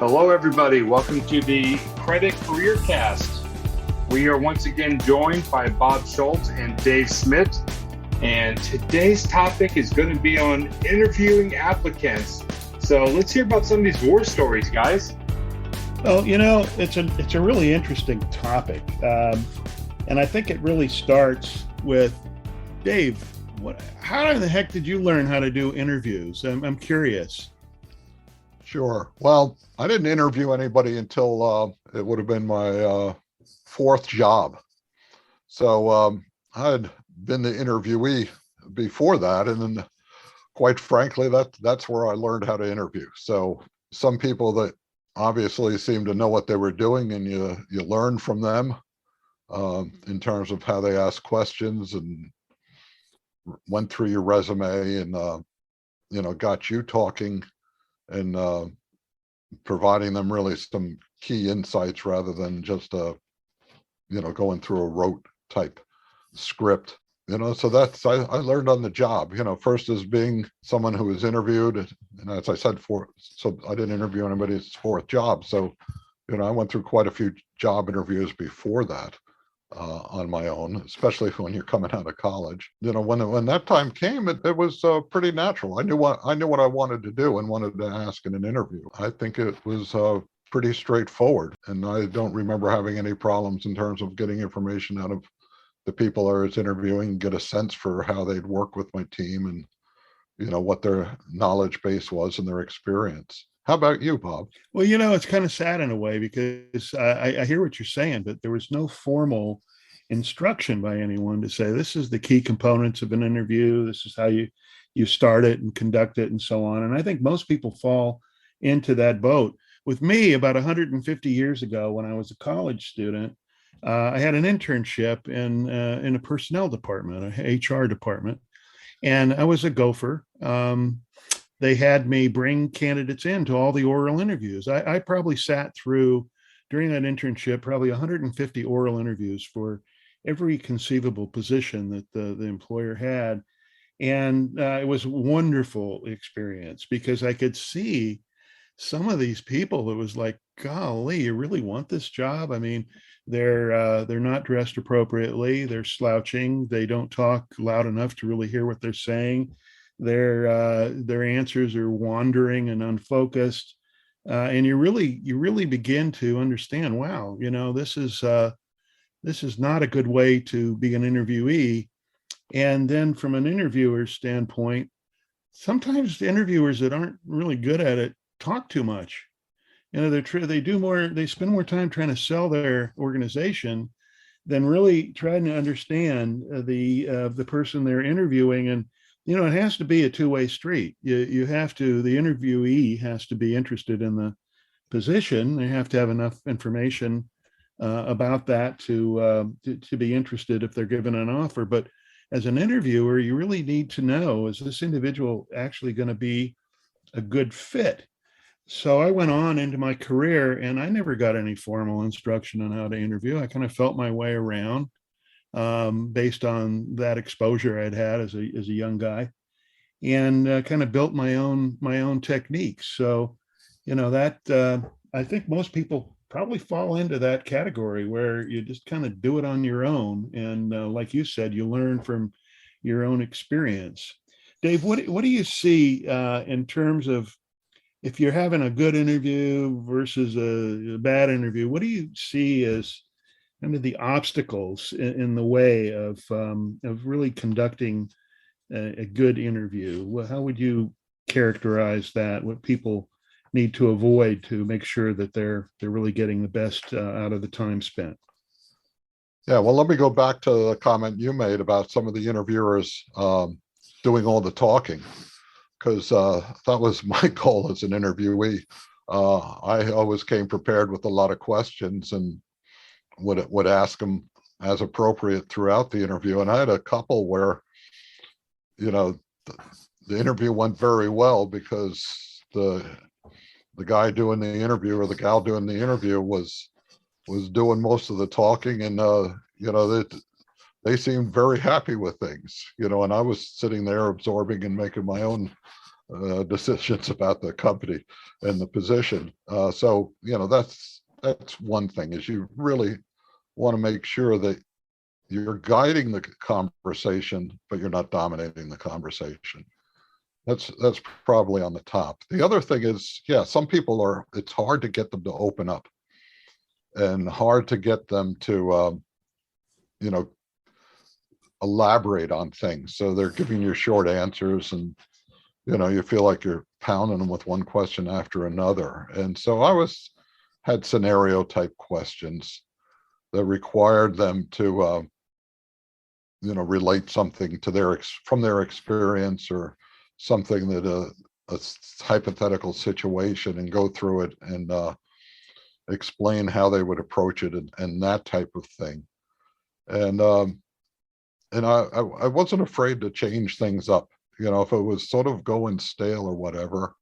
Hello, everybody. Welcome to the Credit Careercast. We are once again joined by Bob Shultz and Dave Schmidt. And today's topic is going to be on interviewing applicants. So let's hear about some of these war stories, guys. Well, it's a really interesting topic. And I think it really starts with Dave. How the heck did you learn how to do interviews? I'm curious. Sure. Well, I didn't interview anybody until it would have been my fourth job. So I had been the interviewee before that. And then, quite frankly, that's where I learned how to interview. So some people that obviously seem to know what they were doing, and you learn from them in terms of how they ask questions and went through your resume and, got you talking and providing them really some key insights rather than just, going through a rote type script. So I learned on the job, first as being someone who was interviewed. And as I said, so I didn't interview anybody's fourth job. So, I went through quite a few job interviews before that on my own, especially when you're coming out of college. When that time came, it was pretty natural. I knew what I wanted to do and wanted to ask in an interview. I think it was pretty straightforward. And I don't remember having any problems in terms of getting information out of the people I was interviewing, get a sense for how they'd work with my team and, what their knowledge base was and their experience. How about you, Bob? Well, it's kind of sad in a way because I hear what you're saying, but there was no formal instruction by anyone to say, this is the key components of an interview. This is how you start it and conduct it and so on. And I think most people fall into that boat. With me, about 150 years ago, when I was a college student, I had an internship in a personnel department, a HR department, and I was a gopher. They had me bring candidates in to all the oral interviews. I probably sat through, during that internship, probably 150 oral interviews for every conceivable position that the employer had. And it was a wonderful experience because I could see some of these people. It was like, golly, you really want this job? I mean, they're not dressed appropriately. They're slouching. They don't talk loud enough to really hear what they're saying. Their answers are wandering and unfocused, and you really begin to understand. Wow, this is not a good way to be an interviewee. And then, from an interviewer's standpoint, sometimes the interviewers that aren't really good at it talk too much. They spend more time trying to sell their organization than really trying to understand the person they're interviewing. And it has to be a two-way street. The interviewee has to be interested in the position. They have to have enough information about that to be interested if they're given an offer. But as an interviewer, you really need to know, is this individual actually going to be a good fit? So I went on into my career and I never got any formal instruction on how to interview. I kind of felt my way around based on that exposure I'd had as a young guy, and kind of built my own techniques. So, that I think most people probably fall into that category where you just kind of do it on your own. And like you said, you learn from your own experience. Dave, what do you see in terms of if you're having a good interview versus a bad interview? What do you see as kind of the obstacles in the way of really conducting a good interview? How would you characterize that? What people need to avoid to make sure that they're really getting the best out of the time spent? Yeah, well, let me go back to the comment you made about some of the interviewers doing all the talking, because that was my goal as an interviewee. I always came prepared with a lot of questions and would ask them as appropriate throughout the interview. And I had a couple where, the interview went very well because the guy doing the interview or the gal doing the interview was doing most of the talking, and they seemed very happy with things, and I was sitting there absorbing and making my own decisions about the company and the position. So, that's one thing, is you really want to make sure that you're guiding the conversation, but you're not dominating the conversation. That's probably on the top. The other thing is, some people it's hard to get them to open up and hard to get them to, elaborate on things. So they're giving you short answers, and, you feel like you're pounding them with one question after another. And so I had scenario type questions that required them to, relate something to from their experience, or something that a hypothetical situation, and go through it and explain how they would approach it, and that type of thing. And I wasn't afraid to change things up, if it was sort of going stale or whatever,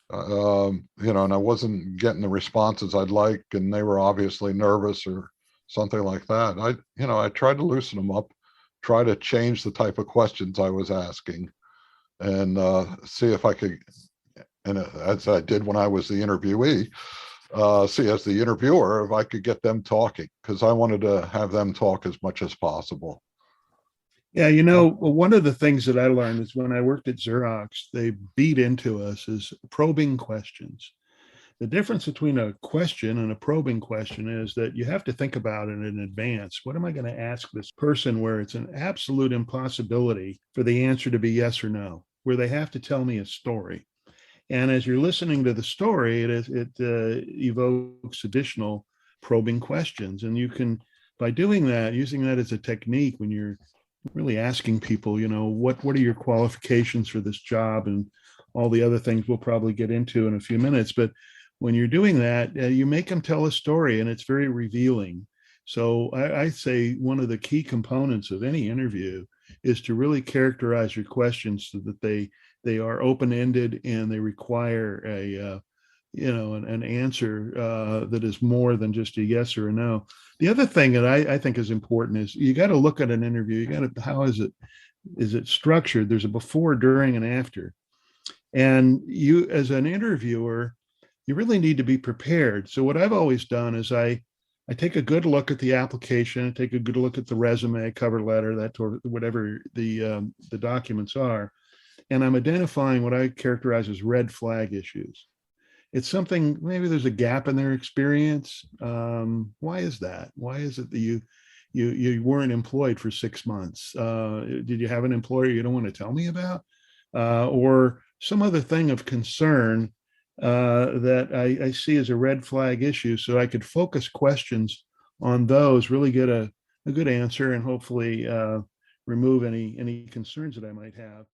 and I wasn't getting the responses I'd like, and they were obviously nervous or something like that. I tried to loosen them up, try to change the type of questions I was asking, and see if I could, and as I did when I was the interviewee, see as the interviewer if I could get them talking, because I wanted to have them talk as much as possible. Yeah, one of the things that I learned is when I worked at Xerox, they beat into us is probing questions. The difference between a question and a probing question is that you have to think about it in advance. What am I going to ask this person, where it's an absolute impossibility for the answer to be yes or no, where they have to tell me a story. And as you're listening to the story, it evokes additional probing questions. And you can, by doing that, using that as a technique, when you're really asking people, what are your qualifications for this job, and all the other things we'll probably get into in a few minutes. But when you're doing that, you make them tell a story, and it's very revealing. So I say one of the key components of any interview is to really characterize your questions so that they are open-ended, and they require an answer that is more than just a yes or a no. The other thing that I think is important is you got to look at an interview. How is it structured? There's a before, during, and after. And you, as an interviewer, you really need to be prepared. So what I've always done is I take a good look at the application, I take a good look at the resume, cover letter, whatever the documents are, and I'm identifying what I characterize as red flag issues. It's something, maybe there's a gap in their experience. Why is that? Why is it that you weren't employed for 6 months? Did you have an employer you don't want to tell me about? Or some other thing of concern that I see as a red flag issue, so I could focus questions on those, really get a good answer, and hopefully remove any concerns that I might have.